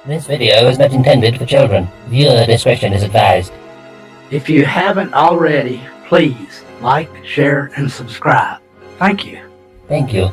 This video is not intended for children. Viewer discretion is advised. If you haven't already, please like, share, and subscribe. Thank you. Thank you.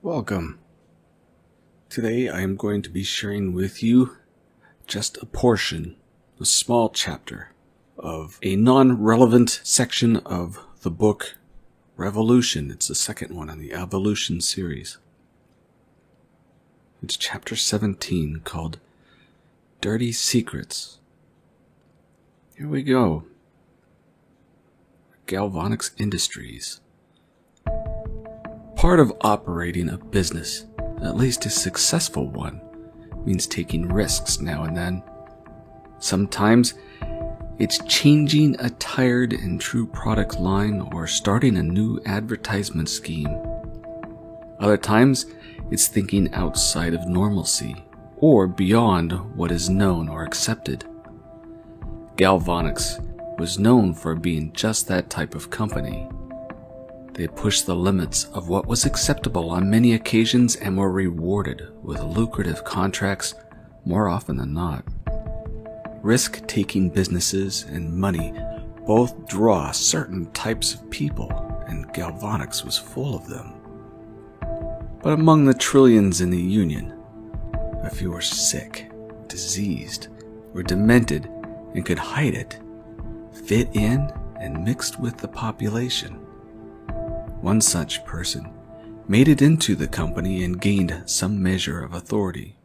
Welcome. Today I am going to be sharing with you just a portion, a small chapter, of a non-relevant section of the book Revolution. It's the second one in the Evolution series. It's chapter 17 called Dirty Secrets. Here we go. Galvanics Industries. Part of operating a business, at least a successful one, means taking risks now and then. Sometimes it's changing a tired and true product line or starting a new advertisement scheme. Other times it's thinking outside of normalcy or beyond what is known or accepted. Galvanics was known for being just that type of company. They pushed the limits of what was acceptable on many occasions and were rewarded with lucrative contracts more often than not. Risk-taking businesses and money both draw certain types of people, and Galvanics was full of them. But among the trillions in the Union, a few were sick, diseased, or demented and could hide it, fit in, and mixed with the population. One such person made it into the company and gained some measure of authority.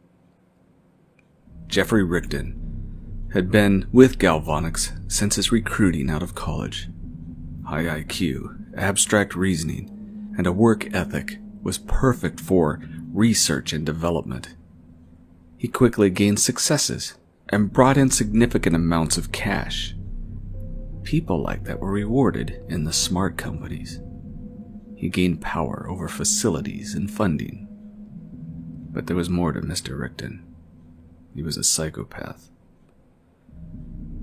Jeffrey Rickton had been with Galvanics since his recruiting out of college. High IQ, abstract reasoning, and a work ethic was perfect for research and development. He quickly gained successes and brought in significant amounts of cash. People like that were rewarded in the smart companies. He gained power over facilities and funding. But there was more to Mr. Rickton. He was a psychopath.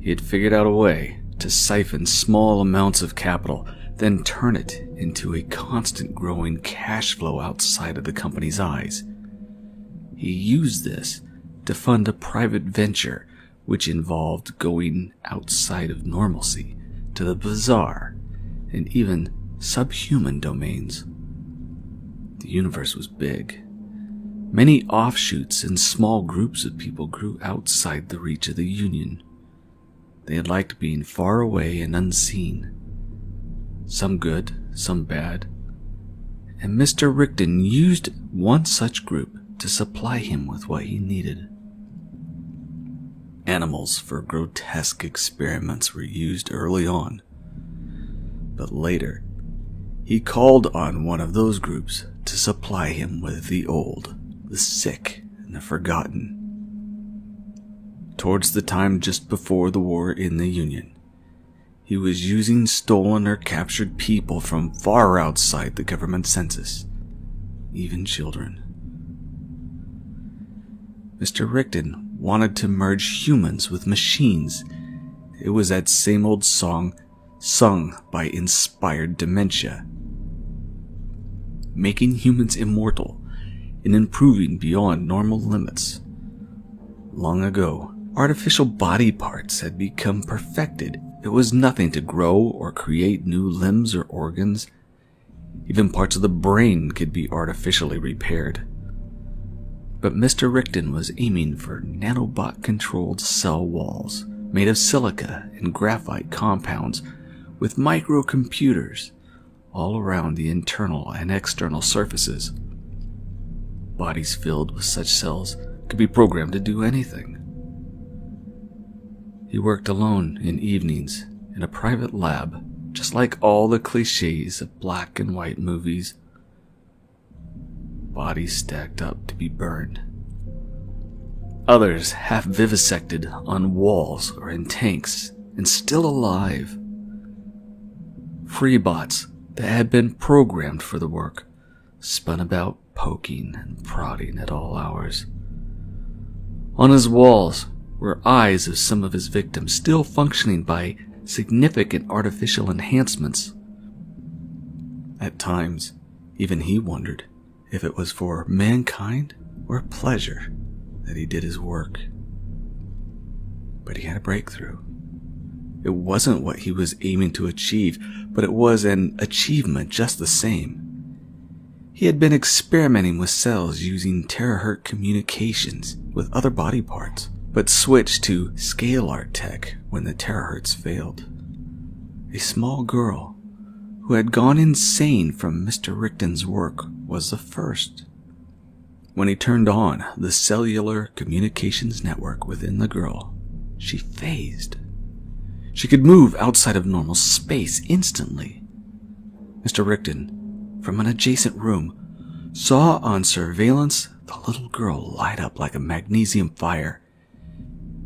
He had figured out a way to siphon small amounts of capital, then turn it into a constant growing cash flow outside of the company's eyes. He used this to fund a private venture which involved going outside of normalcy to the bizarre and even subhuman domains. The universe was big. Many offshoots and small groups of people grew outside the reach of the Union. They liked being far away and unseen. Some good, some bad. And Mr. Rickton used one such group to supply him with what he needed. Animals for grotesque experiments were used early on, but later he called on one of those groups to supply him with the old, the sick, and the forgotten. Towards the time just before the war in the Union, he was using stolen or captured people from far outside the government census, even children. Mr. Rickton wanted to merge humans with machines. It was that same old song sung by inspired dementia. Making humans immortal and improving beyond normal limits. Long ago, artificial body parts had become perfected. It was nothing to grow or create new limbs or organs. Even parts of the brain could be artificially repaired. But Mr. Rickton was aiming for nanobot-controlled cell walls made of silica and graphite compounds with microcomputers all around the internal and external surfaces. Bodies filled with such cells could be programmed to do anything. He worked alone in evenings in a private lab, just like all the cliches of black and white movies. Bodies stacked up to be burned. Others half vivisected on walls or in tanks and still alive. Freebots that had been programmed for the work spun about, poking and prodding at all hours. On his walls were eyes of some of his victims still functioning by significant artificial enhancements. At times, even he wondered if it was for mankind or pleasure that he did his work. But he had a breakthrough. It wasn't what he was aiming to achieve, but it was an achievement just the same. He had been experimenting with cells using terahertz communications with other body parts, but switched to scale-art tech when the terahertz failed. A small girl who had gone insane from Mr. Rickton's work was the first. When he turned on the cellular communications network within the girl, she phased. She could move outside of normal space instantly. Mr. Rickton, from an adjacent room, saw on surveillance the little girl light up like a magnesium fire.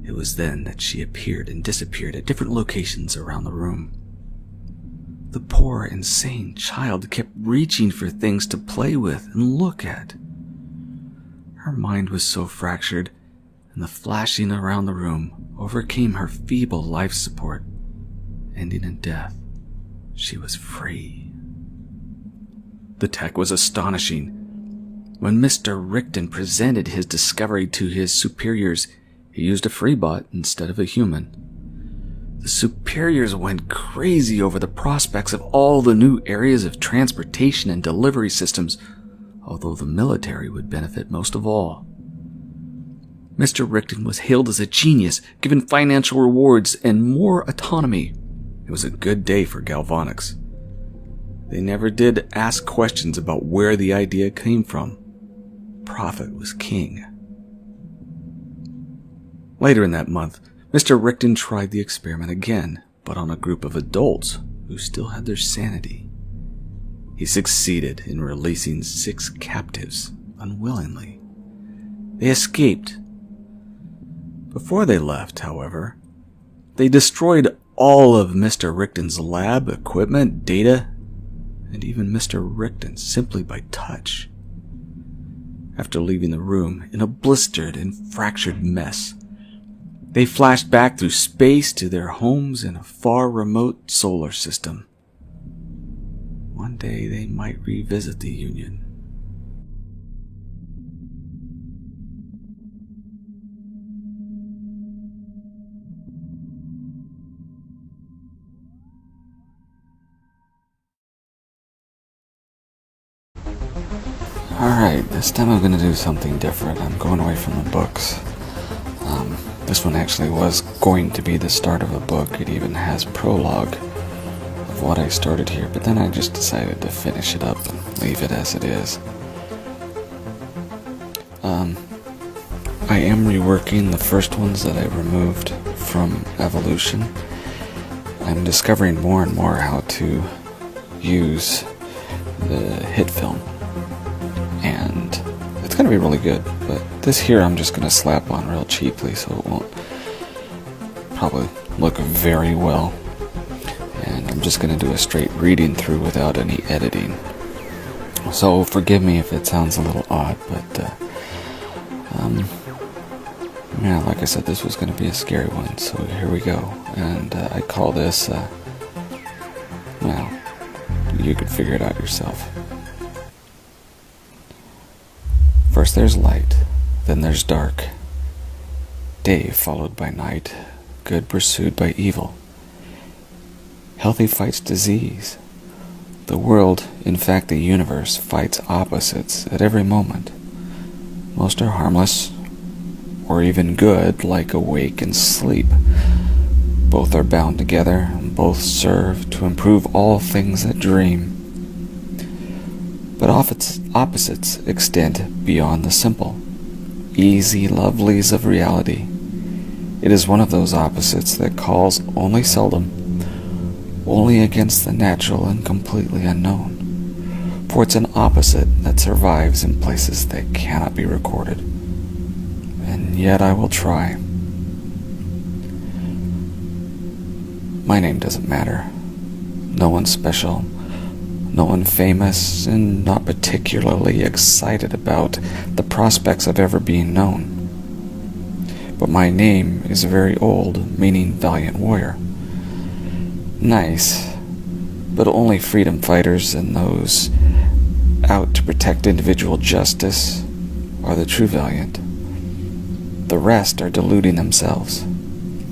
It was then that she appeared and disappeared at different locations around the room. The poor, insane child kept reaching for things to play with and look at. Her mind was so fractured, and the flashing around the room overcame her feeble life support. Ending in death, she was free. The tech was astonishing. When Mr. Rickton presented his discovery to his superiors, he used a freebot instead of a human. The superiors went crazy over the prospects of all the new areas of transportation and delivery systems, although the military would benefit most of all. Mr. Rickton was hailed as a genius, given financial rewards and more autonomy. It was a good day for Galvanics. They never did ask questions about where the idea came from. Profit was king. Later in that month, Mr. Rickton tried the experiment again, but on a group of adults who still had their sanity. He succeeded in releasing 6 captives unwillingly. They escaped. Before they left, however, they destroyed all of Mr. Rickton's lab, equipment, data, and even Mr. Rickton simply by touch. After leaving the room in a blistered and fractured mess, they flashed back through space to their homes in a far remote solar system. One day they might revisit the Union. Alright, this time I'm going to do something different. I'm going away from the books. This one actually was going to be the start of a book. It even has prologue of what I started here, but then I just decided to finish it up and leave it as it is. I am reworking the first ones that I removed from Evolution. I'm discovering more and more how to use the hit film, and it's going to be really good, but this here I'm just going to slap on real cheaply so it won't probably look very well. And I'm just going to do a straight reading through without any editing. So forgive me if it sounds a little odd, but yeah, like I said, this was going to be a scary one, so here we go. And I call this, well, you could figure it out yourself. First there's light, then there's dark. Day followed by night, good pursued by evil. Healthy fights disease. The world, in fact the universe, fights opposites at every moment. Most are harmless, or even good, like awake and sleep. Both are bound together, and both serve to improve all things that dream. But opposites extend beyond the simple, easy lovelies of reality. It is one of those opposites that calls only seldom, only against the natural and completely unknown. For it's an opposite that survives in places that cannot be recorded. And yet I will try. My name doesn't matter. No one special, no one famous, and not particularly excited about the prospects of ever being known. But my name is very old, meaning valiant warrior. Nice, but only freedom fighters and those out to protect individual justice are the true valiant. The rest are deluding themselves.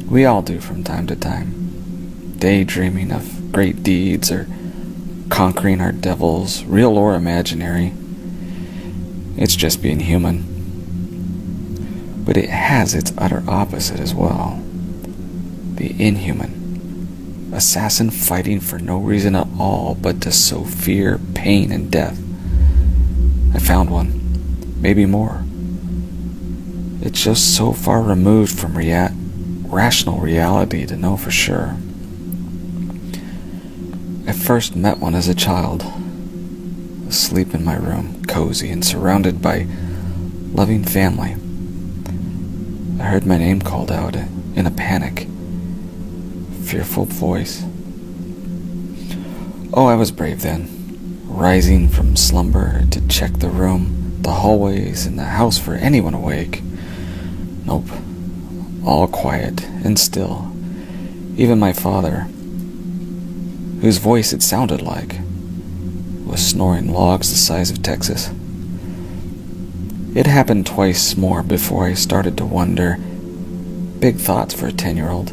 We all do from time to time, daydreaming of great deeds or conquering our devils, real or imaginary. It's just being human. But it has its utter opposite as well. The inhuman. Assassin fighting for no reason at all but to sow fear, pain, and death. I found one. Maybe more. It's just so far removed from rational reality to know for sure. I first met one as a child. Asleep in my room, cozy and surrounded by loving family. I heard my name called out in a panic. Fearful voice. Oh, I was brave then, rising from slumber to check the room, the hallways, and the house for anyone awake. Nope. All quiet and still. Even my father, whose voice it sounded like, was snoring logs the size of Texas. It happened twice more before I started to wonder, big thoughts for a 10-year-old.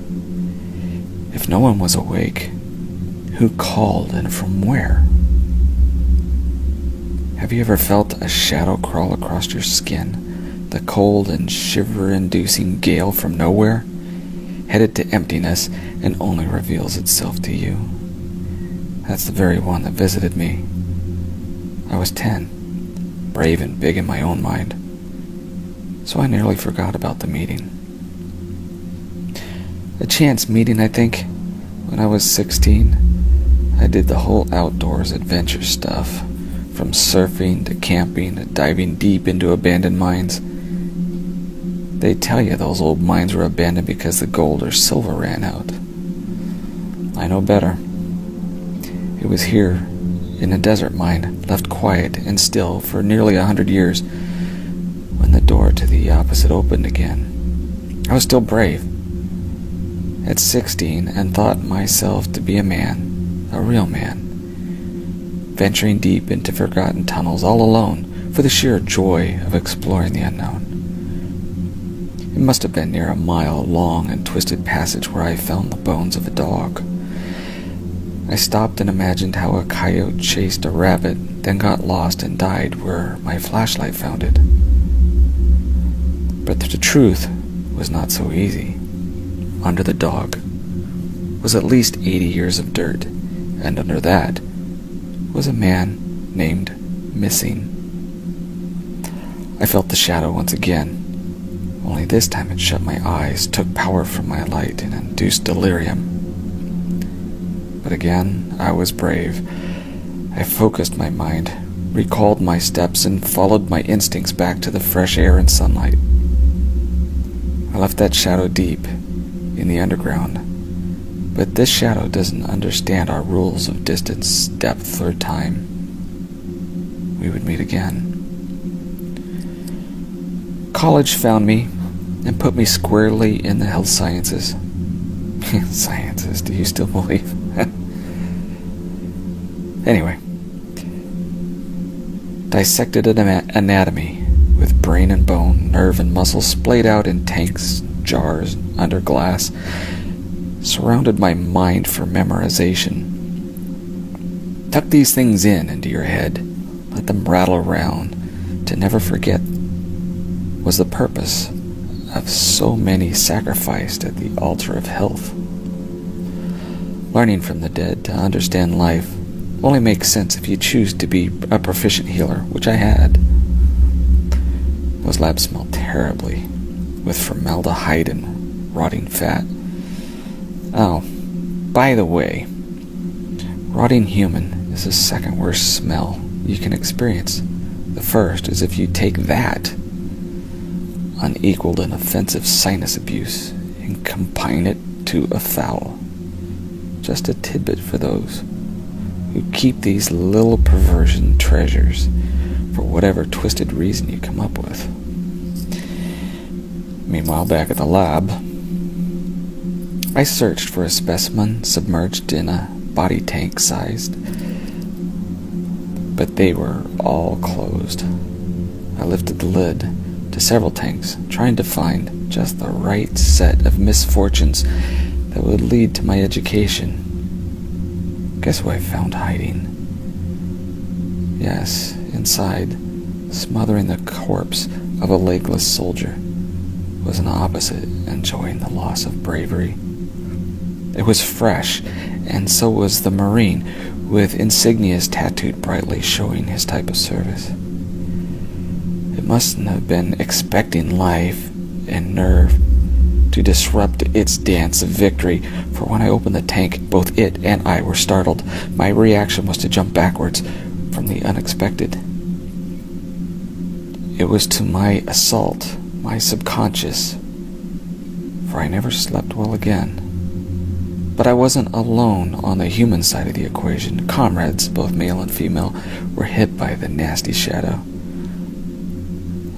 If no one was awake, who called and from where? Have you ever felt a shadow crawl across your skin? The cold and shiver-inducing gale from nowhere, headed to emptiness and only reveals itself to you. That's the very one that visited me. I was 10, brave and big in my own mind, so I nearly forgot about the meeting. A chance meeting, I think. When I was 16, I did the whole outdoors adventure stuff, from surfing to camping to diving deep into abandoned mines. They tell you those old mines were abandoned because the gold or silver ran out. I know better. It was here, in a desert mine, left quiet and still for nearly 100 years, when the door to the opposite opened again. I was still brave. At 16, and thought myself to be a man, a real man, venturing deep into forgotten tunnels all alone for the sheer joy of exploring the unknown. It must have been near a mile-long and twisted passage where I found the bones of a dog. I stopped and imagined how a coyote chased a rabbit, then got lost and died where my flashlight found it. But the truth was not so easy. Under the dog was at least 80 years of dirt, and under that was a man named Missing. I felt the shadow once again, only this time it shut my eyes, took power from my light, and induced delirium. But again, I was brave. I focused my mind, recalled my steps, and followed my instincts back to the fresh air and sunlight. I left that shadow deep in the underground, but this shadow doesn't understand our rules of distance, depth, or time. We would meet again. College found me and put me squarely in the health sciences. Sciences, do you still believe? Anyway, dissected anatomy with brain and bone, nerve and muscle splayed out in tanks, jars, under glass, surrounded my mind for memorization. Tuck these things into your head, let them rattle around, to never forget was the purpose of so many sacrificed at the altar of health. Learning from the dead to understand life only makes sense if you choose to be a proficient healer, which I had. Those labs smelled terribly, with formaldehyde and rotting fat. Oh, by the way, rotting human is the second worst smell you can experience. The first is if you take that unequaled and offensive sinus abuse and combine it to a foul. Just a tidbit for those who keep these little perversion treasures for whatever twisted reason you come up with. Meanwhile, back at the lab, I searched for a specimen submerged in a body tank sized, but they were all closed. I lifted the lid to several tanks, trying to find just the right set of misfortunes that would lead to my education. Guess who I found hiding? Yes, inside, smothering the corpse of a legless soldier, was an opposite enjoying the loss of bravery. It was fresh, and so was the Marine, with insignias tattooed brightly showing his type of service. It mustn't have been expecting life and nerve to disrupt its dance of victory, for when I opened the tank, both it and I were startled. My reaction was to jump backwards from the unexpected. It was to my assault, my subconscious, for I never slept well again. But I wasn't alone on the human side of the equation. Comrades, both male and female, were hit by the nasty shadow.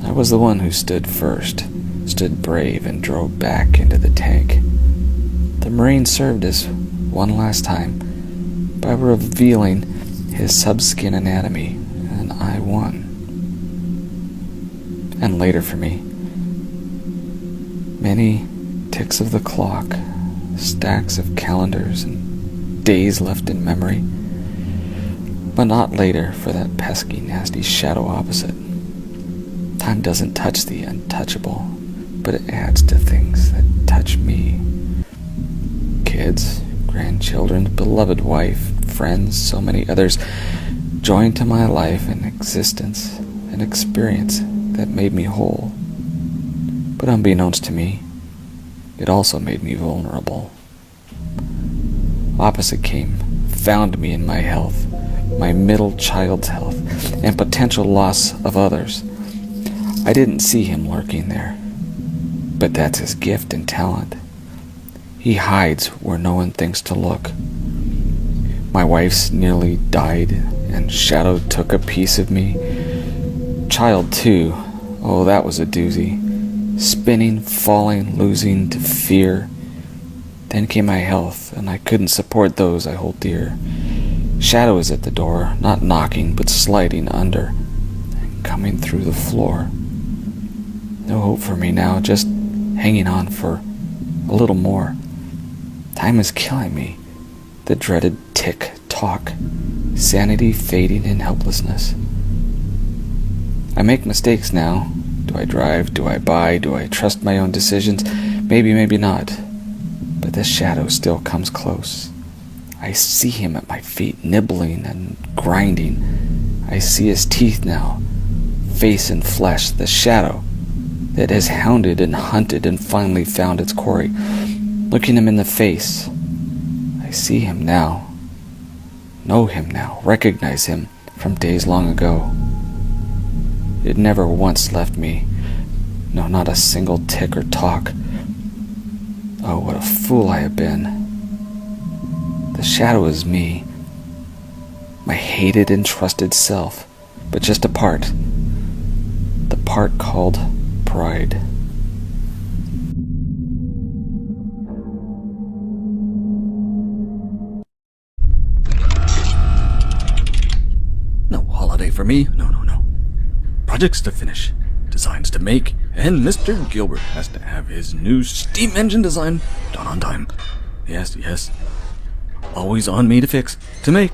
I was the one who stood first, stood brave, and drove back into the tank. The Marine served us one last time by revealing his subskin anatomy, and I won. And later for me, many ticks of the clock, stacks of calendars and days left in memory, but not later for that pesky, nasty shadow opposite. Time doesn't touch the untouchable, but it adds to things that touch me. Kids, grandchildren, beloved wife, friends, so many others joined to my life and existence, an experience that made me whole. But unbeknownst to me, it also made me vulnerable. Opposite came, found me in my health, my middle child's health, and potential loss of others. I didn't see him lurking there, but that's his gift and talent. He hides where no one thinks to look. My wife's nearly died, and Shadow took a piece of me. Child, too. Oh, that was a doozy. Spinning, falling, losing to fear. Then came my health, and I couldn't support those I hold dear. Shadow is at the door, not knocking, but sliding under, and coming through the floor. No hope for me now, just hanging on for a little more. Time is killing me. The dreaded tick-tock, sanity fading in helplessness. I make mistakes now. Do I drive? Do I buy? Do I trust my own decisions? Maybe, maybe not. But this shadow still comes close. I see him at my feet, nibbling and grinding. I see his teeth now, face and flesh, the shadow that has hounded and hunted and finally found its quarry. Looking him in the face, I see him now, know him now, recognize him from days long ago. It never once left me. No, not a single tick or talk. Oh, what a fool I have been. The shadow is me, my hated and trusted self, but just a part. The part called pride. No holiday for me. No. Projects to finish, designs to make, and Mr. Gilbert has to have his new steam engine design done on time. Yes. Always on me to fix, to make,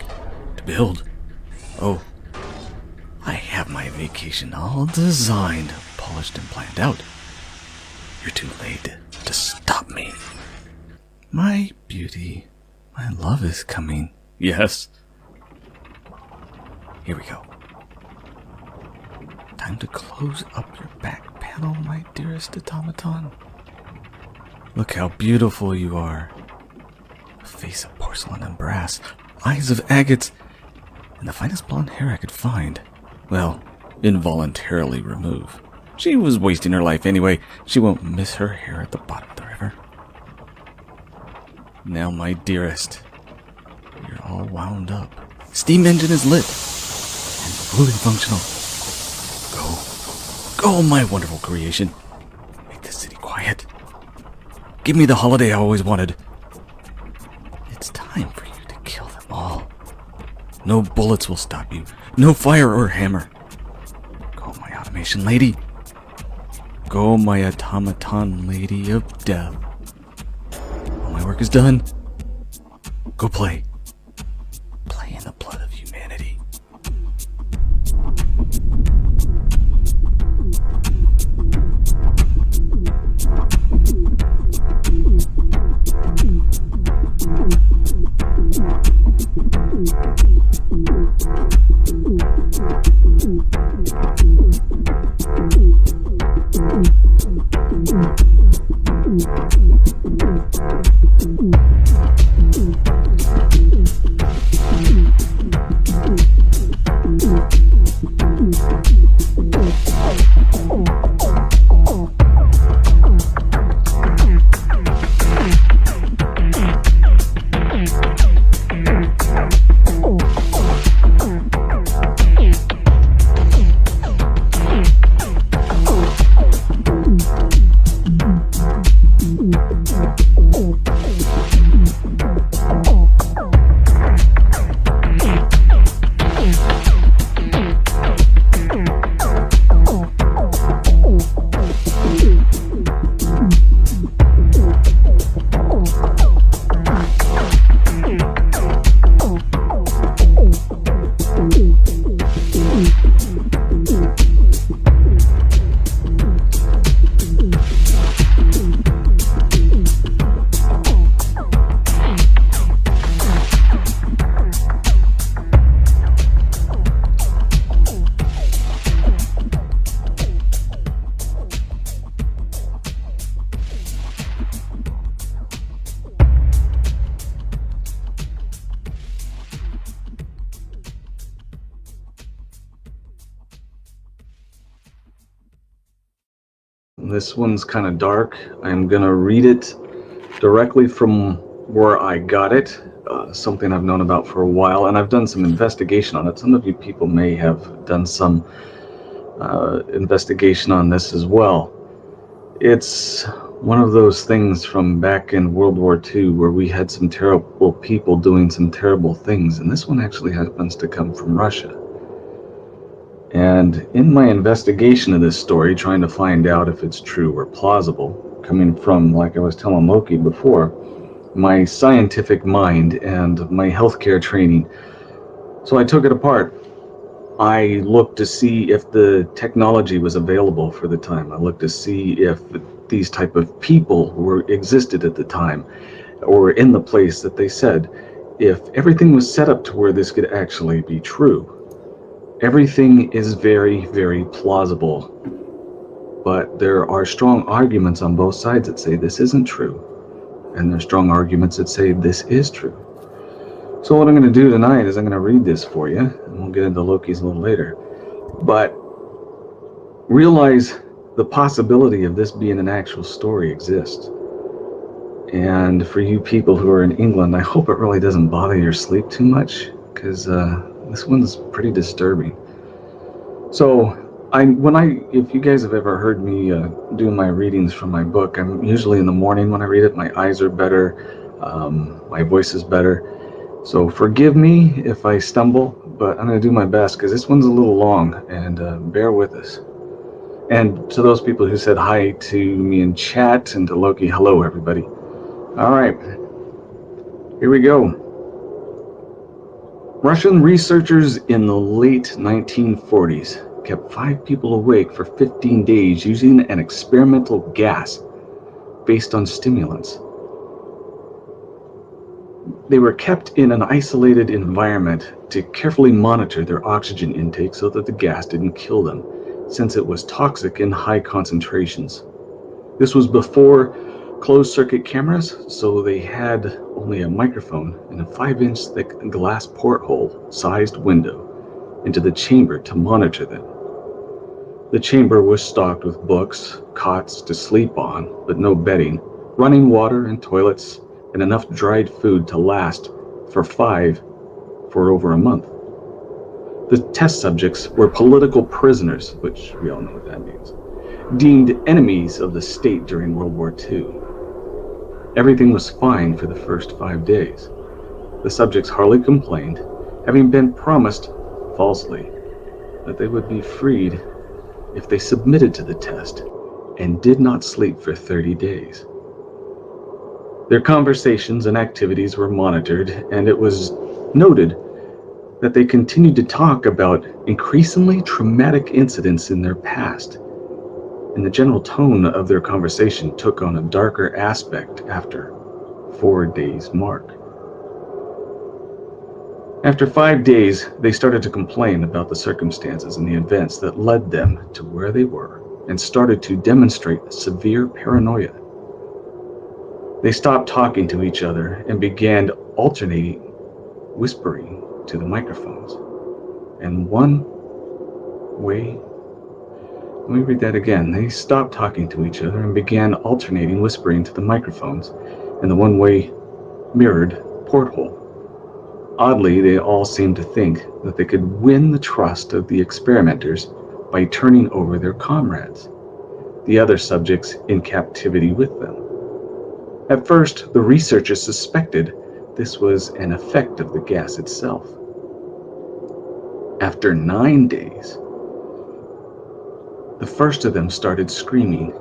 to build. Oh, I have my vacation all designed, polished, and planned out. You're too late to stop me. My beauty, my love is coming. Yes. Here we go. Time to close up your back panel, my dearest automaton. Look how beautiful you are. A face of porcelain and brass, eyes of agates, and the finest blonde hair I could find. Well, involuntarily remove. She was wasting her life anyway. She won't miss her hair at the bottom of the river. Now, my dearest, you're all wound up. Steam engine is lit and fully functional. Go, my wonderful creation. Make this city quiet. Give me the holiday I always wanted. It's time for you to kill them all. No bullets will stop you. No fire or hammer. Go, my automation lady. Go, my automaton lady of death. All my work is done. Go play. Play in the blood of humanity. This one's kind of dark. I'm gonna read it directly from where I got it, something I've known about for a while, and I've done some investigation on it. Some of you people may have done some investigation on this as well. It's one of those things from back in World War II where we had some terrible people doing some terrible things, and this one actually happens to come from Russia. And in my investigation of this story, trying to find out if it's true or plausible, coming from, like I was telling Loki before, my scientific mind and my healthcare training. So I took it apart. I looked to see if the technology was available for the time. I looked to see if these type of people existed at the time, or in the place that they said, if everything was set up to where this could actually be true. Everything is very, very plausible, but there are strong arguments on both sides that say this isn't true, and there's strong arguments that say this is true. So what I'm going to do tonight is I'm going to read this for you, and we'll get into Loki's a little later. But realize the possibility of this being an actual story exists. And for you people who are in England, I hope it really doesn't bother your sleep too much, because this one's pretty disturbing. So, if you guys have ever heard me do my readings from my book, I'm usually in the morning when I read it. My eyes are better, my voice is better. So forgive me if I stumble, but I'm going to do my best because this one's a little long, and bear with us. And to those people who said hi to me in chat, and to Loki, hello everybody. All right, here we go. Russian researchers in the late 1940s kept 5 people awake for 15 days using an experimental gas based on stimulants. They were kept in an isolated environment to carefully monitor their oxygen intake so that the gas didn't kill them, since it was toxic in high concentrations. This was before closed-circuit cameras, so they had only a microphone and a 5-inch thick glass porthole-sized window into the chamber to monitor them. The chamber was stocked with books, cots to sleep on, but no bedding, running water and toilets, and enough dried food to last for over a month. The test subjects were political prisoners, which we all know what that means, deemed enemies of the state during World War II. Everything was fine for the first 5 days. The subjects hardly complained, having been promised, falsely, that they would be freed if they submitted to the test and did not sleep for 30 days. Their conversations and activities were monitored, and it was noted that they continued to talk about increasingly traumatic incidents in their past, and the general tone of their conversation took on a darker aspect after 4 days mark. After 5 days, they started to complain about the circumstances and the events that led them to where they were, and started to demonstrate severe paranoia. They stopped talking to each other and began alternating whispering to the microphones. And let me read that again. They stopped talking to each other and began alternating whispering to the microphones in the one-way mirrored porthole. Oddly, they all seemed to think that they could win the trust of the experimenters by turning over their comrades, the other subjects in captivity with them. At first, the researchers suspected this was an effect of the gas itself. After 9 days, the first of them started screaming.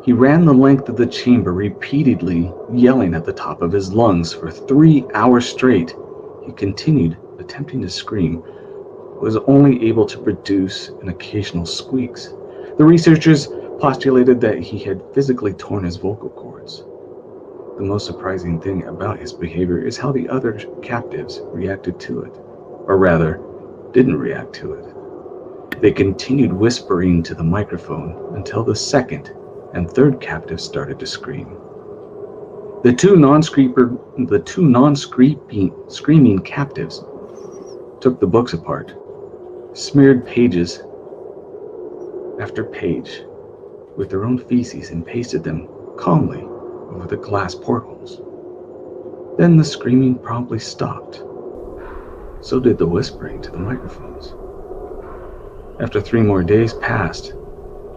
He ran the length of the chamber, repeatedly yelling at the top of his lungs for 3 hours straight. He continued attempting to scream, but was only able to produce an occasional squeaks. The researchers postulated that he had physically torn his vocal cords. The most surprising thing about his behavior is how the other captives reacted to it, or rather, didn't react to it. They continued whispering to the microphone until the second and third captives started to scream. The two non-screaming captives took the books apart, smeared pages after page with their own feces, and pasted them calmly over the glass portholes. Then the screaming promptly stopped. So did the whispering to the microphones. After 3 more days passed,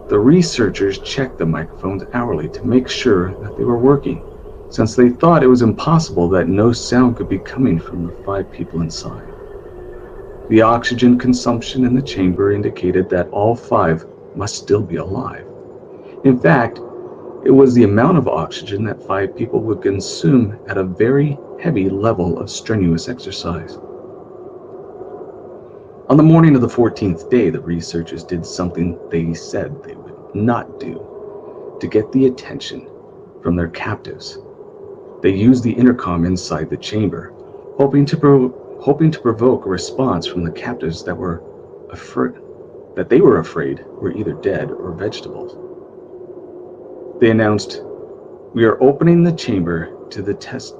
the researchers checked the microphones hourly to make sure that they were working, since they thought it was impossible that no sound could be coming from the 5 people inside. The oxygen consumption in the chamber indicated that all 5 must still be alive. In fact, it was the amount of oxygen that 5 people would consume at a very heavy level of strenuous exercise. On the morning of the 14th day, the researchers did something they said they would not do to get the attention from their captives. They used the intercom inside the chamber, hoping to provoke a response from the captives that they were afraid were either dead or vegetables. They announced, "We are opening the chamber to the test.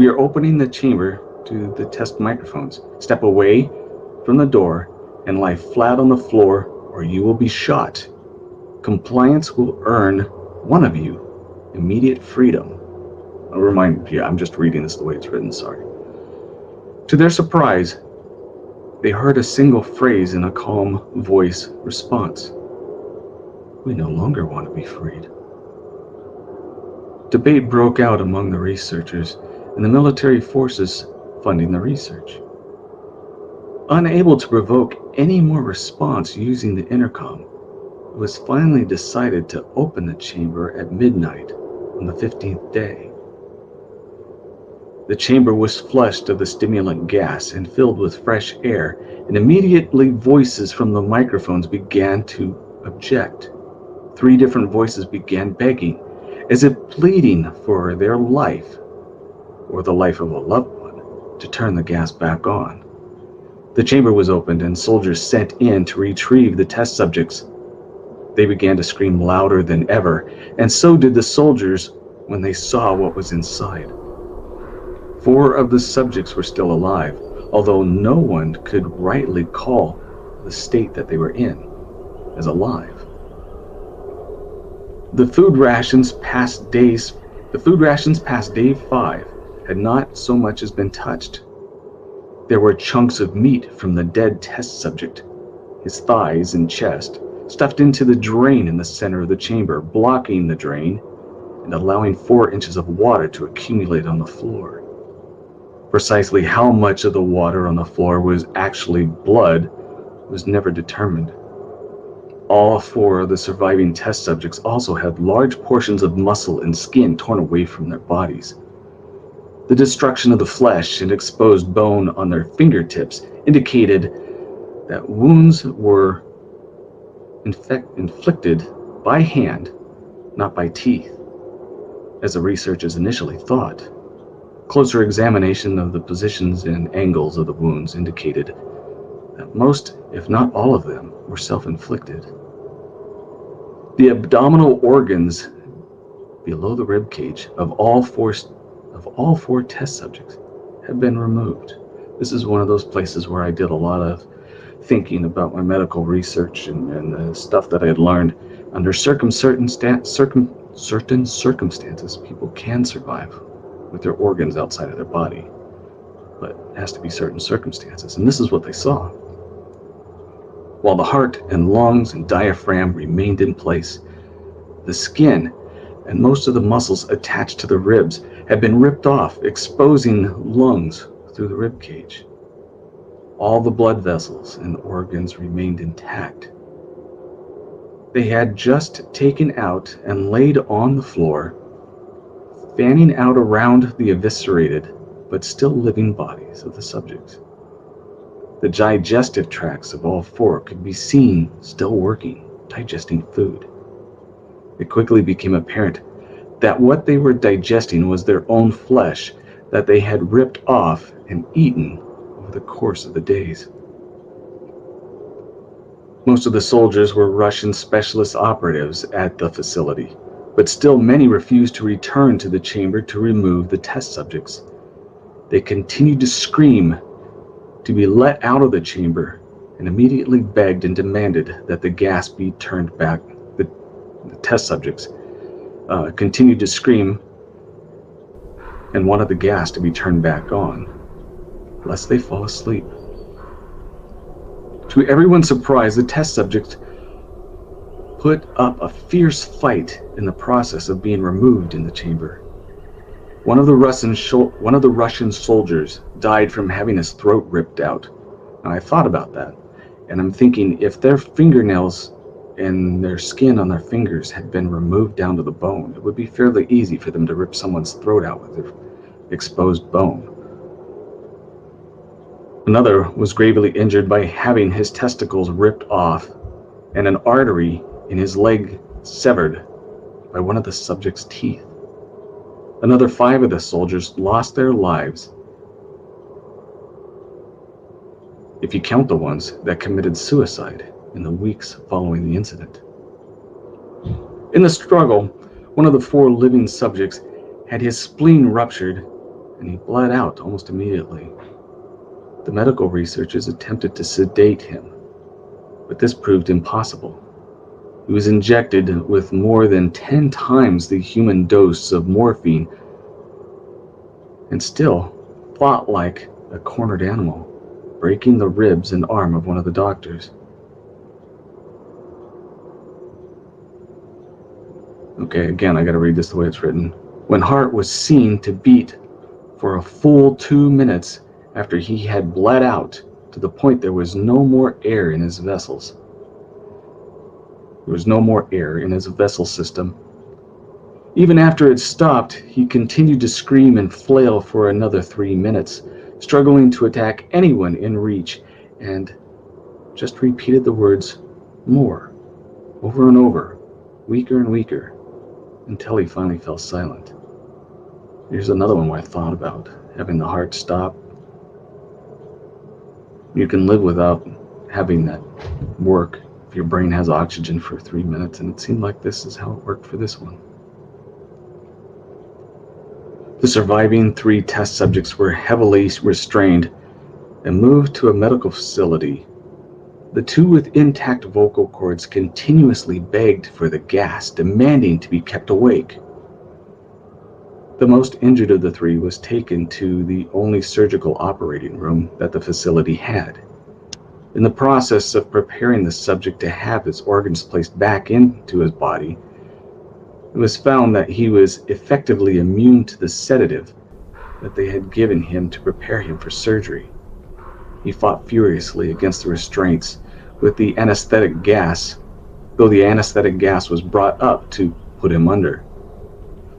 We are opening the chamber to the test microphones. Step away from the door and lie flat on the floor, or you will be shot. Compliance will earn one of you immediate freedom. I'll remind you, I'm just reading this the way it's written, sorry. To their surprise, they heard a single phrase in a calm voice response. We no longer want to be freed. Debate broke out among the researchers and the military forces funding the research. Unable to provoke any more response using the intercom, it was finally decided to open the chamber at midnight on the 15th day. The chamber was flushed of the stimulant gas and filled with fresh air, and immediately voices from the microphones began to object. 3 different voices began begging, as if pleading for their life, or the life of a loved one, to turn the gas back on. The chamber was opened and soldiers sent in to retrieve the test subjects. They began to scream louder than ever, and so did the soldiers when they saw what was inside. 4 of the subjects were still alive, although no one could rightly call the state that they were in as alive. The food rations past day 5 had not so much as been touched. There were chunks of meat from the dead test subject, his thighs and chest, stuffed into the drain in the center of the chamber, blocking the drain and allowing 4 inches of water to accumulate on the floor. Precisely how much of the water on the floor was actually blood was never determined. All 4 of the surviving test subjects also had large portions of muscle and skin torn away from their bodies. The destruction of the flesh and exposed bone on their fingertips indicated that wounds were inflicted by hand, not by teeth, as the researchers initially thought. Closer examination of the positions and angles of the wounds indicated that most, if not all of them, were self-inflicted. The abdominal organs below the rib cage of all four test subjects had been removed. This is one of those places where I did a lot of thinking about my medical research and the stuff that I had learned. Under certain circumstances, people can survive with their organs outside of their body, but it has to be certain circumstances, and this is what they saw. While the heart and lungs and diaphragm remained in place, the skin and most of the muscles attached to the ribs had been ripped off, exposing lungs through the rib cage. All the blood vessels and organs remained intact. They had just taken out and laid on the floor, fanning out around the eviscerated but still living bodies of the subjects. The digestive tracts of all 4 could be seen still working, digesting food. It quickly became apparent that what they were digesting was their own flesh that they had ripped off and eaten over the course of the days. Most of the soldiers were Russian specialist operatives at the facility, but still many refused to return to the chamber to remove the test subjects. They continued to scream to be let out of the chamber and immediately begged and demanded that the gas be turned back. The test subjects continued to scream and wanted the gas to be turned back on, lest they fall asleep. To everyone's surprise, the test subjects put up a fierce fight in the process of being removed in the chamber. One of the Russian soldiers died from having his throat ripped out. And I thought about that, and I'm thinking if their fingernails and their skin on their fingers had been removed down to the bone, it would be fairly easy for them to rip someone's throat out with their exposed bone. Another was gravely injured by having his testicles ripped off and an artery in his leg severed by one of the subject's teeth. Another 5 of the soldiers lost their lives, if you count the ones that committed suicide in the weeks following the incident. In the struggle, one of the 4 living subjects had his spleen ruptured and he bled out almost immediately. The medical researchers attempted to sedate him, but this proved impossible. He was injected with more than 10 times the human dose of morphine and still fought like a cornered animal, breaking the ribs and arm of one of the doctors. Okay, again, I gotta read this the way it's written. When Hart was seen to beat for a full 2 minutes after he had bled out to the point there was no more air in his vessels. There was no more air in his vessel system. Even after it stopped, he continued to scream and flail for another 3 minutes, struggling to attack anyone in reach, and just repeated the words, more, over and over, weaker and weaker, until he finally fell silent. Here's another one where I thought about having the heart stop. You can live without having that work if your brain has oxygen for 3 minutes, and it seemed like this is how it worked for this one. The surviving 3 test subjects were heavily restrained and moved to a medical facility. The 2 with intact vocal cords continuously begged for the gas, demanding to be kept awake. The most injured of the 3 was taken to the only surgical operating room that the facility had. In the process of preparing the subject to have his organs placed back into his body, it was found that he was effectively immune to the sedative that they had given him to prepare him for surgery. He fought furiously against the restraints with the anesthetic gas, though the anesthetic gas was brought up to put him under.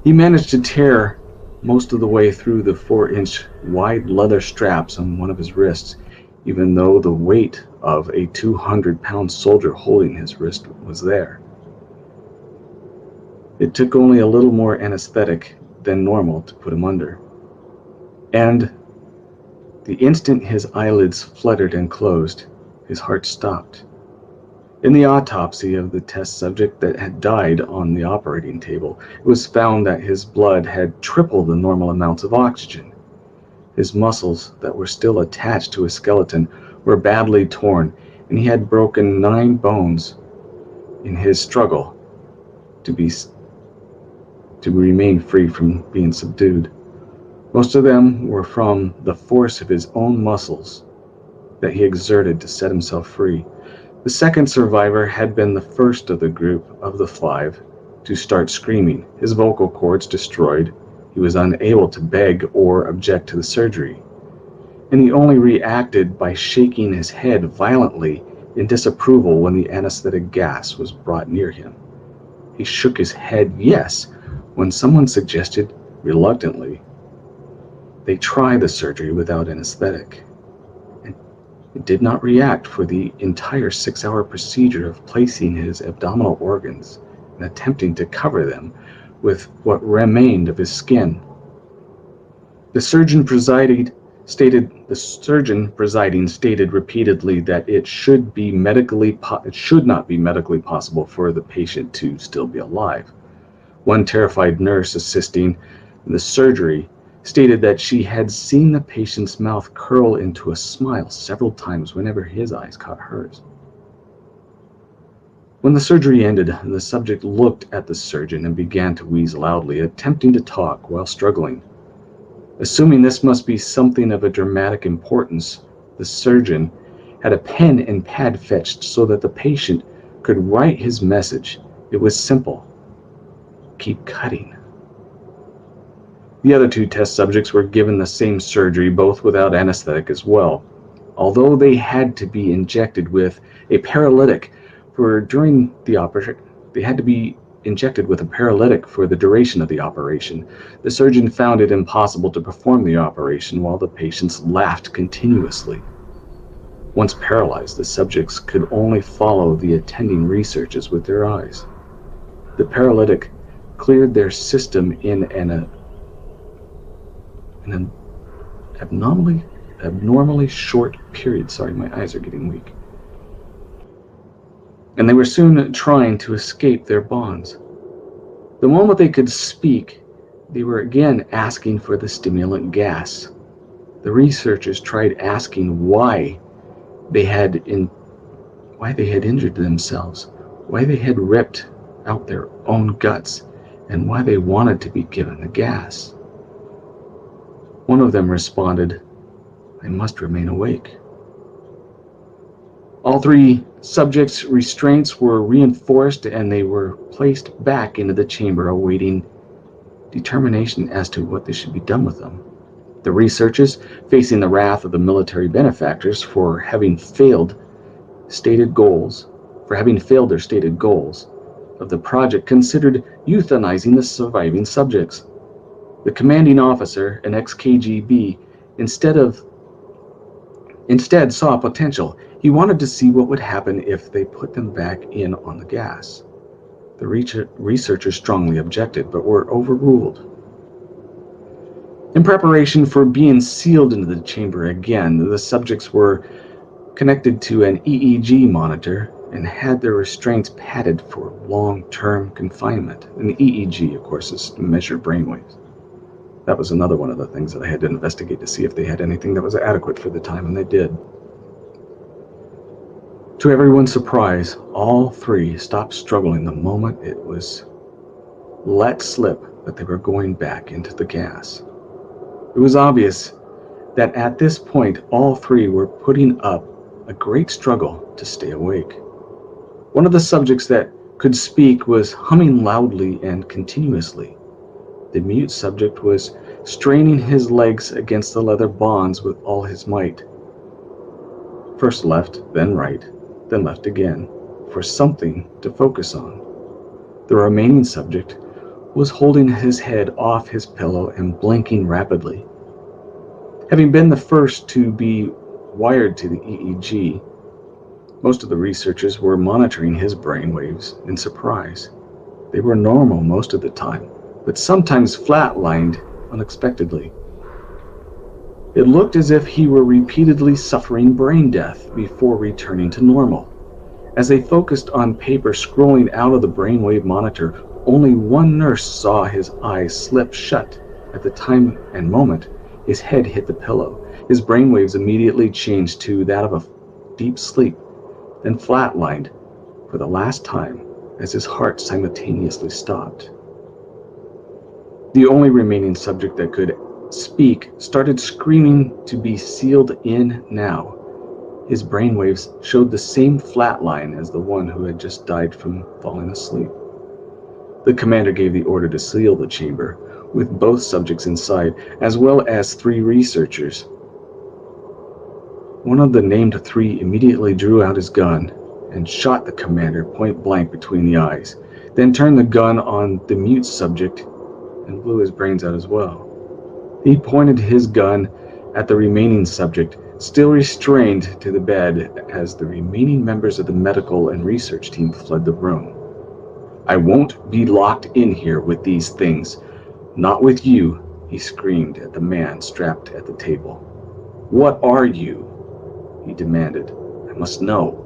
He managed to tear most of the way through the 4-inch wide leather straps on one of his wrists, even though the weight of a 200-pound soldier holding his wrist was there. It took only a little more anesthetic than normal to put him under. And the instant his eyelids fluttered and closed, his heart stopped. In the autopsy of the test subject that had died on the operating table, it was found that his blood had triple the normal amounts of oxygen. His muscles that were still attached to his skeleton were badly torn, and he had broken 9 bones in his struggle to remain free from being subdued. Most of them were from the force of his own muscles that he exerted to set himself free. The second survivor had been the first of the group of the 5 to start screaming, his vocal cords destroyed. He was unable to beg or object to the surgery, and he only reacted by shaking his head violently in disapproval when the anesthetic gas was brought near him. He shook his head yes when someone suggested, reluctantly, they try the surgery without anesthetic. And it did not react for the entire 6-hour procedure of placing his abdominal organs and attempting to cover them with what remained of his skin. The surgeon presiding stated repeatedly that it should not be medically possible for the patient to still be alive. One terrified nurse assisting in the surgery stated that she had seen the patient's mouth curl into a smile several times whenever his eyes caught hers. When the surgery ended, the subject looked at the surgeon and began to wheeze loudly, attempting to talk while struggling. Assuming this must be something of a dramatic importance, the surgeon had a pen and pad fetched so that the patient could write his message. It was simple. Keep cutting. The other 2 test subjects were given the same surgery, both without anesthetic as well, although they had to be injected with a paralytic for during the operation. They had to be injected with a paralytic for the duration of the operation. The surgeon found it impossible to perform the operation while the patients laughed continuously. Once paralyzed, the subjects could only follow the attending researchers with their eyes. The paralytic cleared their system in an abnormally short period. Sorry, my eyes are getting weak. And they were soon trying to escape their bonds. The moment they could speak, They were again asking for the stimulant gas. The researchers tried asking why they had injured themselves, why they had ripped out their own guts, and why they wanted to be given the gas. One of them responded, "I must remain awake." All three subjects' restraints were reinforced and they were placed back into the chamber awaiting determination as to what they should be done with them. The researchers, facing the wrath of the military benefactors for having failed their stated goals of the project, considered euthanizing the surviving subjects. The commanding officer, an ex-KGB, instead saw potential. He wanted to see what would happen if they put them back in on the gas. The researchers strongly objected, but were overruled. In preparation for being sealed into the chamber again, the subjects were connected to an EEG monitor and had their restraints padded for long-term confinement. And the EEG, of course, is to measure brainwaves. That was another one of the things that I had to investigate to see if they had anything that was adequate for the time, and they did. To everyone's surprise, all three stopped struggling the moment it was let slip that they were going back into the gas. It was obvious that at this point all three were putting up a great struggle to stay awake. One of the subjects that could speak was humming loudly and continuously. The mute subject was straining his legs against the leather bonds with all his might. First left, then right, then left again, for something to focus on. The remaining subject was holding his head off his pillow and blinking rapidly. Having been the first to be wired to the EEG, most of the researchers were monitoring his brainwaves in surprise. They were normal most of the time, but sometimes flatlined unexpectedly. It looked as if he were repeatedly suffering brain death before returning to normal. As they focused on paper scrolling out of the brainwave monitor, only one nurse saw his eyes slip shut at the time and moment his head hit the pillow. His brainwaves immediately changed to that of a deep sleep, then flatlined for the last time as his heart simultaneously stopped. The only remaining subject that could speak started screaming to be sealed in now. His brainwaves showed the same flat line as the one who had just died from falling asleep. The commander gave the order to seal the chamber, with both subjects inside, as well as three researchers. One of the named three immediately drew out his gun and shot the commander point blank between the eyes, then turned the gun on the mute subject and blew his brains out as well. He pointed his gun at the remaining subject, still restrained to the bed, as the remaining members of the medical and research team fled the room. "I won't be locked in here with these things. Not with you," he screamed at the man strapped at the table. "What are you?" he demanded. "I must know."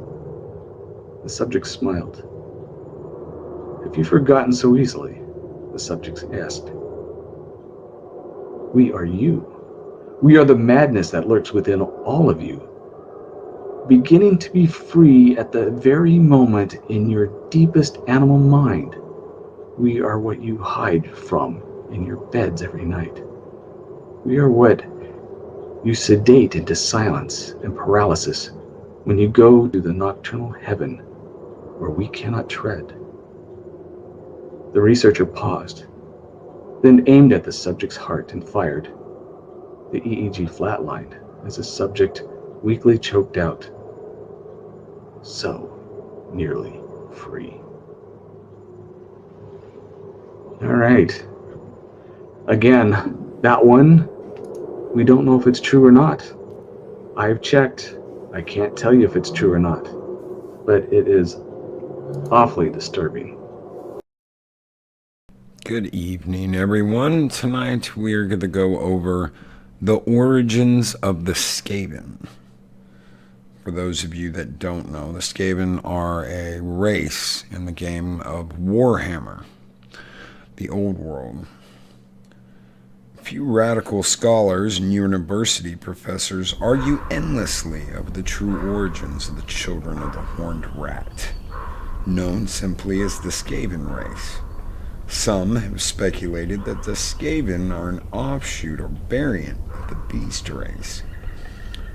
The subject smiled. "Have you forgotten so easily?" the subject asked. "We are you. We are the madness that lurks within all of you, beginning to be free at the very moment in your deepest animal mind. We are what you hide from in your beds every night. We are what you sedate into silence and paralysis when you go to the nocturnal heaven where we cannot tread." The researcher paused, then aimed at the subject's heart and fired. The EEG flatlined as the subject weakly choked out, "So nearly free." All right. Again, that one, we don't know if it's true or not. I've checked. I can't tell you if it's true or not, but it is awfully disturbing. Good evening, everyone. Tonight we are going to go over the origins of the Skaven. For those of you that don't know, the Skaven are a race in the game of Warhammer, the Old World. Few radical scholars and university professors argue endlessly over the true origins of the children of the horned rat, known simply as the Skaven race. Some have speculated that the Skaven are an offshoot or variant of the beast race,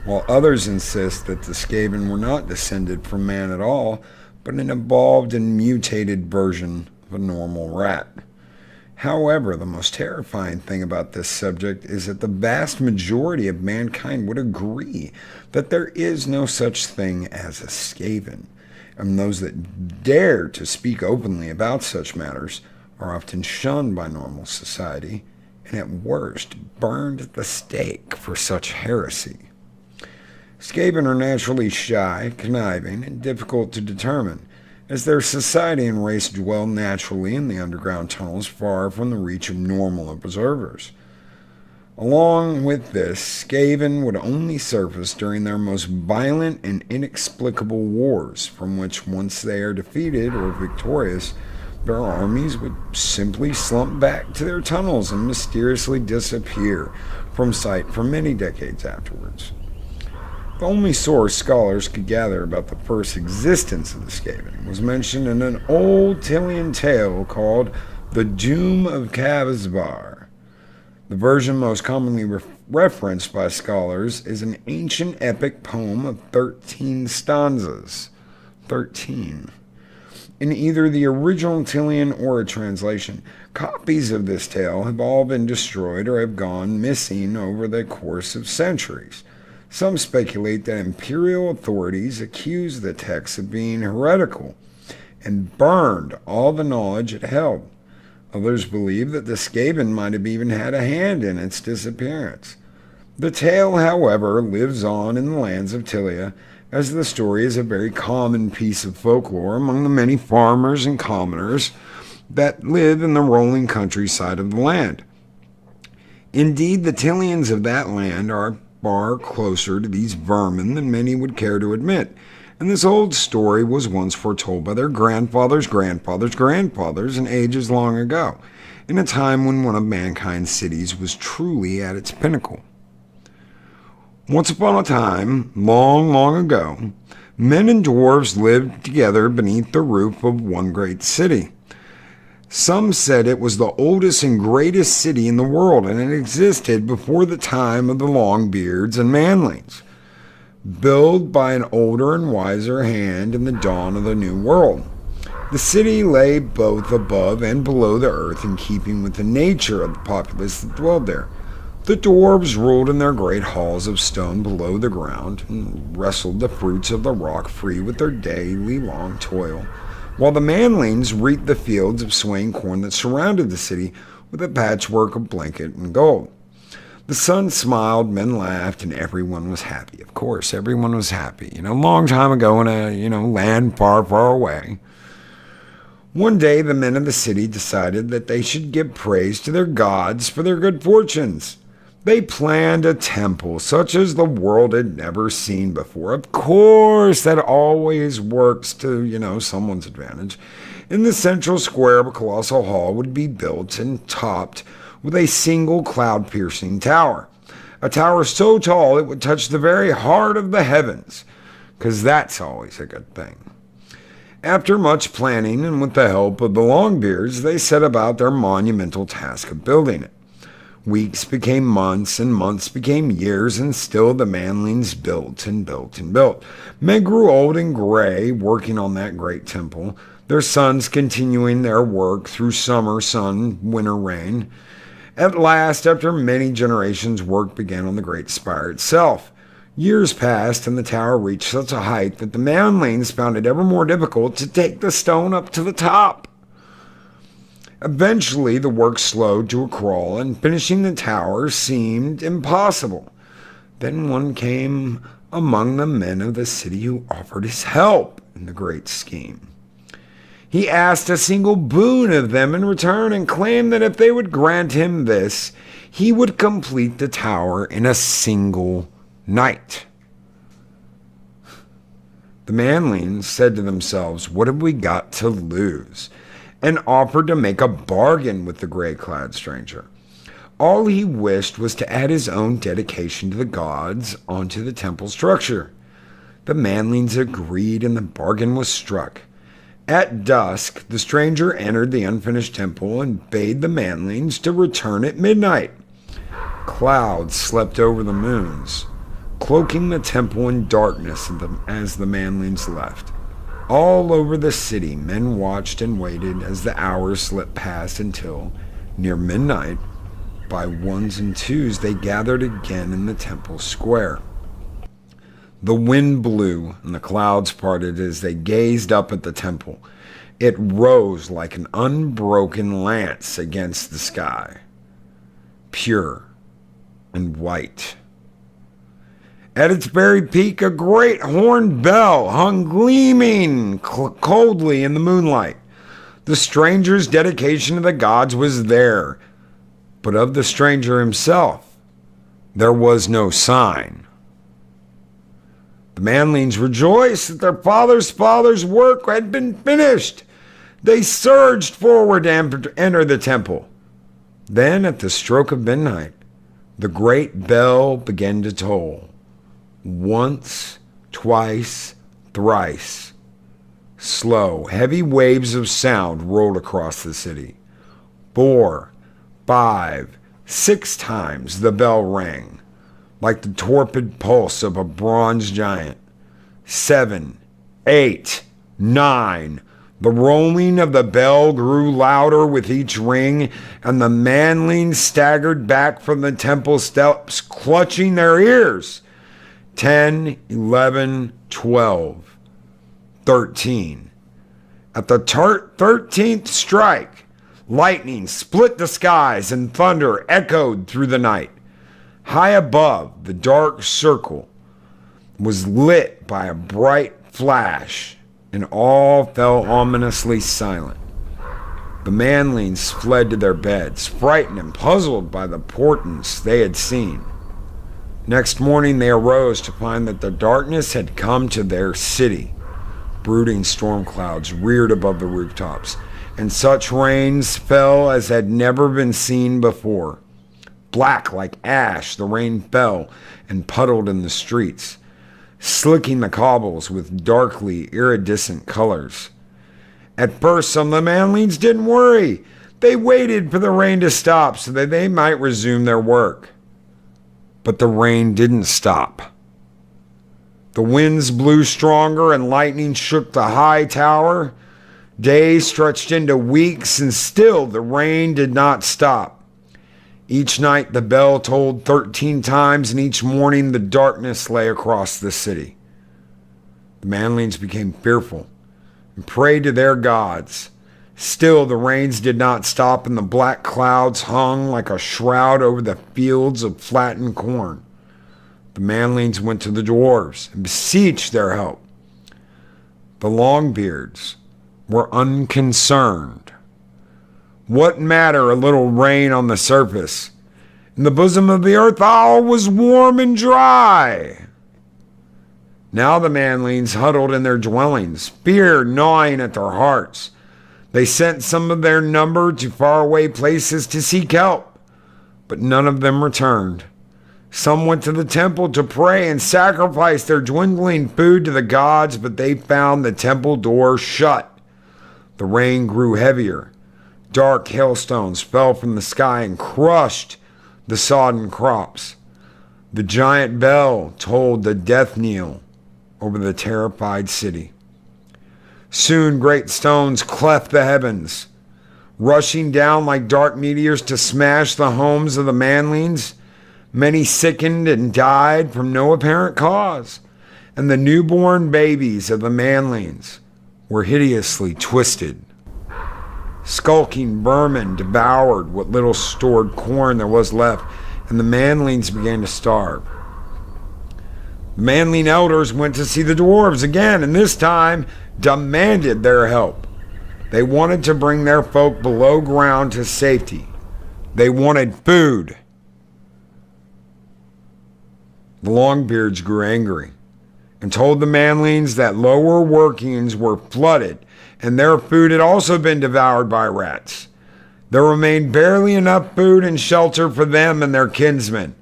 while others insist that the Skaven were not descended from man at all, but an evolved and mutated version of a normal rat. However, the most terrifying thing about this subject is that the vast majority of mankind would agree that there is no such thing as a Skaven, and those that dare to speak openly about such matters are often shunned by normal society, and at worst burned at the stake for such heresy. Skaven are naturally shy, conniving, and difficult to determine, as their society and race dwell naturally in the underground tunnels far from the reach of normal observers. Along with this, Skaven would only surface during their most violent and inexplicable wars, from which, once they are defeated or victorious, their armies would simply slump back to their tunnels and mysteriously disappear from sight for many decades afterwards. The only source scholars could gather about the first existence of the Skaven was mentioned in an old Tilian tale called The Doom of Kavasvar. The version most commonly referenced by scholars is an ancient epic poem of 13 stanzas. 13. In either the original Tilian or a translation, copies of this tale have all been destroyed or have gone missing over the course of centuries. Some speculate that imperial authorities accused the text of being heretical and burned all the knowledge it held. Others believe that the Skaven might have even had a hand in its disappearance. The tale, however, lives on in the lands of Tilia, as the story is a very common piece of folklore among the many farmers and commoners that live in the rolling countryside of the land. Indeed, the Tilians of that land are far closer to these vermin than many would care to admit, and this old story was once foretold by their grandfathers' grandfathers' grandfathers in ages long ago, in a time when one of mankind's cities was truly at its pinnacle. Once upon a time, long, long ago, men and dwarves lived together beneath the roof of one great city. Some said it was the oldest and greatest city in the world, and it existed before the time of the Longbeards and Manlings, built by an older and wiser hand in the dawn of the New World. The city lay both above and below the earth, in keeping with the nature of the populace that dwelled there. The dwarves ruled in their great halls of stone below the ground, and wrestled the fruits of the rock free with their daily long toil, while the manlings reaped the fields of swaying corn that surrounded the city with a patchwork of blanket and gold. The sun smiled, men laughed, and everyone was happy. Of course, everyone was happy. A long time ago in a, land far, far away. One day, the men of the city decided that they should give praise to their gods for their good fortunes. They planned a temple such as the world had never seen before. Of course, that always works to, someone's advantage. In the central square of a colossal hall would be built and topped with a single cloud-piercing tower. A tower so tall it would touch the very heart of the heavens, because that's always a good thing. After much planning and with the help of the Longbeards, they set about their monumental task of building it. Weeks became months, and months became years, and still the manlings built and built and built. Men grew old and gray working on that great temple, their sons continuing their work through summer sun, winter rain. At last, after many generations, work began on the great spire itself. Years passed, and the tower reached such a height that the manlings found it ever more difficult to take the stone up to the top. Eventually, the work slowed to a crawl, and finishing the tower seemed impossible. Then one came among the men of the city who offered his help in the great scheme. He asked a single boon of them in return, and claimed that if they would grant him this, he would complete the tower in a single night. The manlings said to themselves, "What have we got to lose?" and offered to make a bargain with the gray-clad stranger. All he wished was to add his own dedication to the gods onto the temple structure. The manlings agreed and the bargain was struck. At dusk, the stranger entered the unfinished temple and bade the manlings to return at midnight. Clouds slept over the moons, cloaking the temple in darkness as the manlings left. All over the city, men watched and waited as the hours slipped past until, near midnight, by ones and twos, they gathered again in the temple square. The wind blew and the clouds parted as they gazed up at the temple. It rose like an unbroken lance against the sky, pure and white. At its very peak, a great horned bell hung gleaming coldly in the moonlight. The stranger's dedication to the gods was there, but of the stranger himself, there was no sign. The manlings rejoiced that their father's work had been finished. They surged forward to enter the temple. Then, at the stroke of midnight, the great bell began to toll. Once, twice, thrice. Slow, heavy waves of sound rolled across the city. 4, 5, 6 times the bell rang, like the torpid pulse of a bronze giant. 7, 8, 9. The rolling of the bell grew louder with each ring, and the manlings staggered back from the temple steps, clutching their ears. 10, 11, 12, 13. At the 13th strike, lightning split the skies and thunder echoed through the night. High above, the dark circle was lit by a bright flash, and all fell ominously silent. The manlings fled to their beds, frightened and puzzled by the portents they had seen. Next morning they arose to find that the darkness had come to their city. Brooding storm clouds reared above the rooftops, and such rains fell as had never been seen before. Black like ash, the rain fell and puddled in the streets, slicking the cobbles with darkly iridescent colors. At first, some of the manlings didn't worry. They waited for the rain to stop so that they might resume their work. But the rain didn't stop. The winds blew stronger and lightning shook the high tower. Days stretched into weeks, and still the rain did not stop. Each night the bell tolled 13 times, and each morning the darkness lay across the city. The manlings became fearful and prayed to their gods. Still the rains did not stop, and the black clouds hung like a shroud over the fields of flattened corn. The manlings went to the dwarves and beseeched their help. The Longbeards were unconcerned. What matter a little rain on the surface? In the bosom of the earth all was warm and dry. Now the manlings huddled in their dwellings, fear gnawing at their hearts. They sent some of their number to faraway places to seek help, but none of them returned. Some went to the temple to pray and sacrifice their dwindling food to the gods, but they found the temple door shut. The rain grew heavier. Dark hailstones fell from the sky and crushed the sodden crops. The giant bell tolled the death knell over the terrified city. Soon great stones cleft the heavens, rushing down like dark meteors to smash the homes of the manlings. Many sickened and died from no apparent cause, and the newborn babies of the manlings were hideously twisted. Skulking vermin devoured what little stored corn there was left, and the manlings began to starve. The manling elders went to see the dwarves again, and this time demanded their help. They wanted to bring their folk below ground to safety. They wanted food. The Longbeards grew angry and told the manlings that lower workings were flooded and their food had also been devoured by rats. There remained barely enough food and shelter for them and their kinsmen.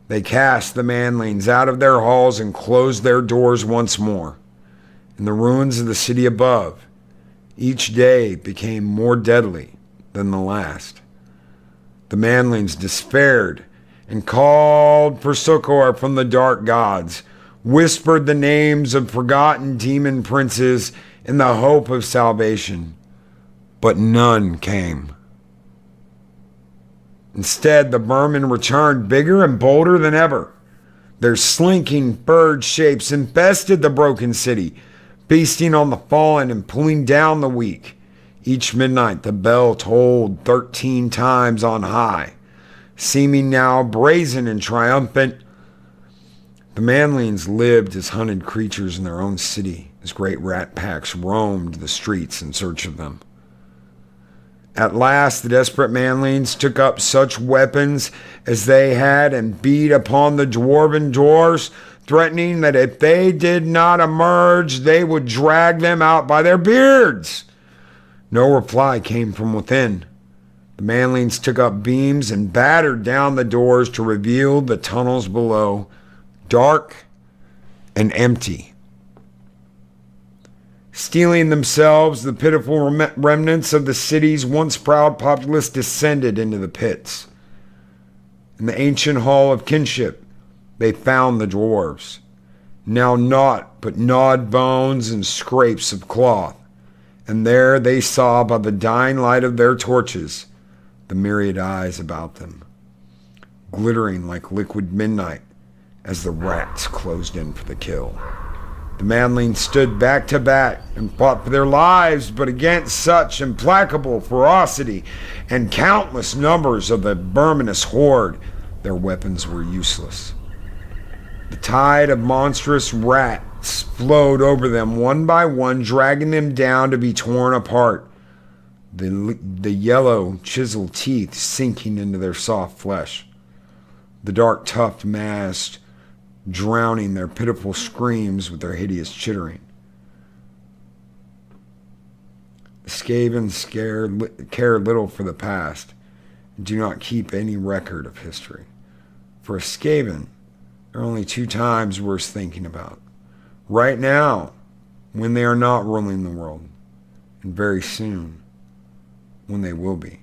They cast the manlings out of their halls and closed their doors once more. In the ruins of the city above, each day became more deadly than the last. The manlings despaired and called for succor from the dark gods, whispered the names of forgotten demon princes in the hope of salvation, but none came. Instead, the vermin returned bigger and bolder than ever. Their slinking bird shapes infested the broken city, feasting on the fallen and pulling down the weak. Each midnight the bell tolled 13 times on high, seeming now brazen and triumphant. The manlings lived as hunted creatures in their own city, as great rat packs roamed the streets in search of them. At last, the desperate manlings took up such weapons as they had and beat upon the dwarven doors, threatening that if they did not emerge, they would drag them out by their beards. No reply came from within. The manlings took up beams and battered down the doors to reveal the tunnels below, dark and empty. Stealing themselves, the pitiful remnants of the city's once proud populace descended into the pits. In the ancient hall of kinship, they found the dwarves, now naught but gnawed bones and scraps of cloth, and there they saw by the dying light of their torches the myriad eyes about them, glittering like liquid midnight as the rats closed in for the kill. The manlings stood back to back and fought for their lives, but against such implacable ferocity and countless numbers of the verminous horde, their weapons were useless. The tide of monstrous rats flowed over them one by one, dragging them down to be torn apart, the yellow chiseled teeth sinking into their soft flesh, the dark tufted mass drowning their pitiful screams with their hideous chittering. The Skavens care little for the past and do not keep any record of history. For a Skaven, there are only 2 times worth thinking about. Right now, when they are not ruling the world, and very soon, when they will be.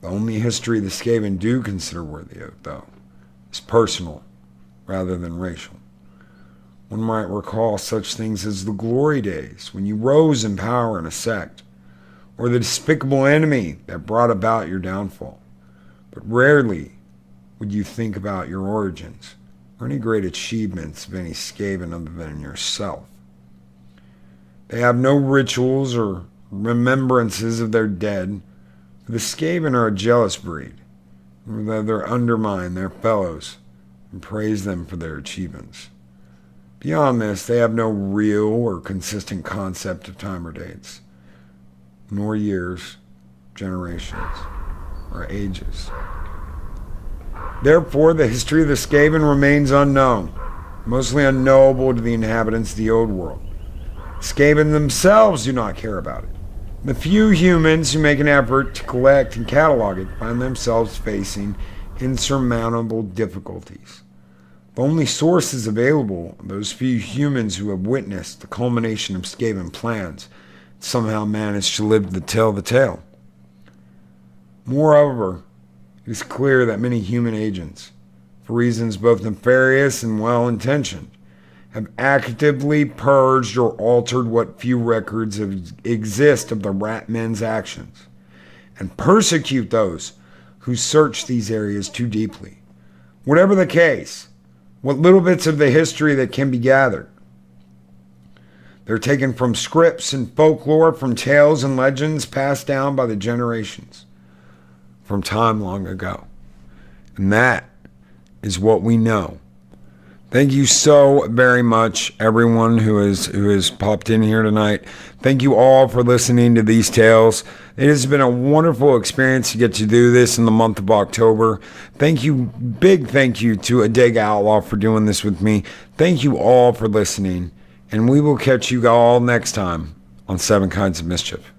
The only history the Skaven do consider worthy of, though, is personal rather than racial. One might recall such things as the glory days, when you rose in power in a sect, or the despicable enemy that brought about your downfall. But rarely would you think about your origins, or any great achievements of any Skaven other than yourself. They have no rituals or remembrances of their dead, for the Skaven are a jealous breed, who rather undermine their fellows and praise them for their achievements. Beyond this, they have no real or consistent concept of time or dates, nor years, generations, or ages. Therefore, the history of the Skaven remains unknown, mostly unknowable to the inhabitants of the old world. Skaven themselves do not care about it. The few humans who make an effort to collect and catalog it find themselves facing insurmountable difficulties. The only sources available are those few humans who have witnessed the culmination of Skaven plans and somehow managed to live to tell the tale. Moreover, it is clear that many human agents, for reasons both nefarious and well-intentioned, have actively purged or altered what few records exist of the rat men's actions, and persecute those who search these areas too deeply. Whatever the case, what little bits of the history that can be gathered, they're taken from scripts and folklore, from tales and legends passed down by the generations from time long ago. And that is what we know. Thank you so very much, everyone who has popped in here tonight. Thank you all for listening to these tales. It has been a wonderful experience to get to do this in the month of October. Big thank you to Adega Outlaw for doing this with me. Thank you all for listening, and we will catch you all next time on 7 Kinds of Mischief.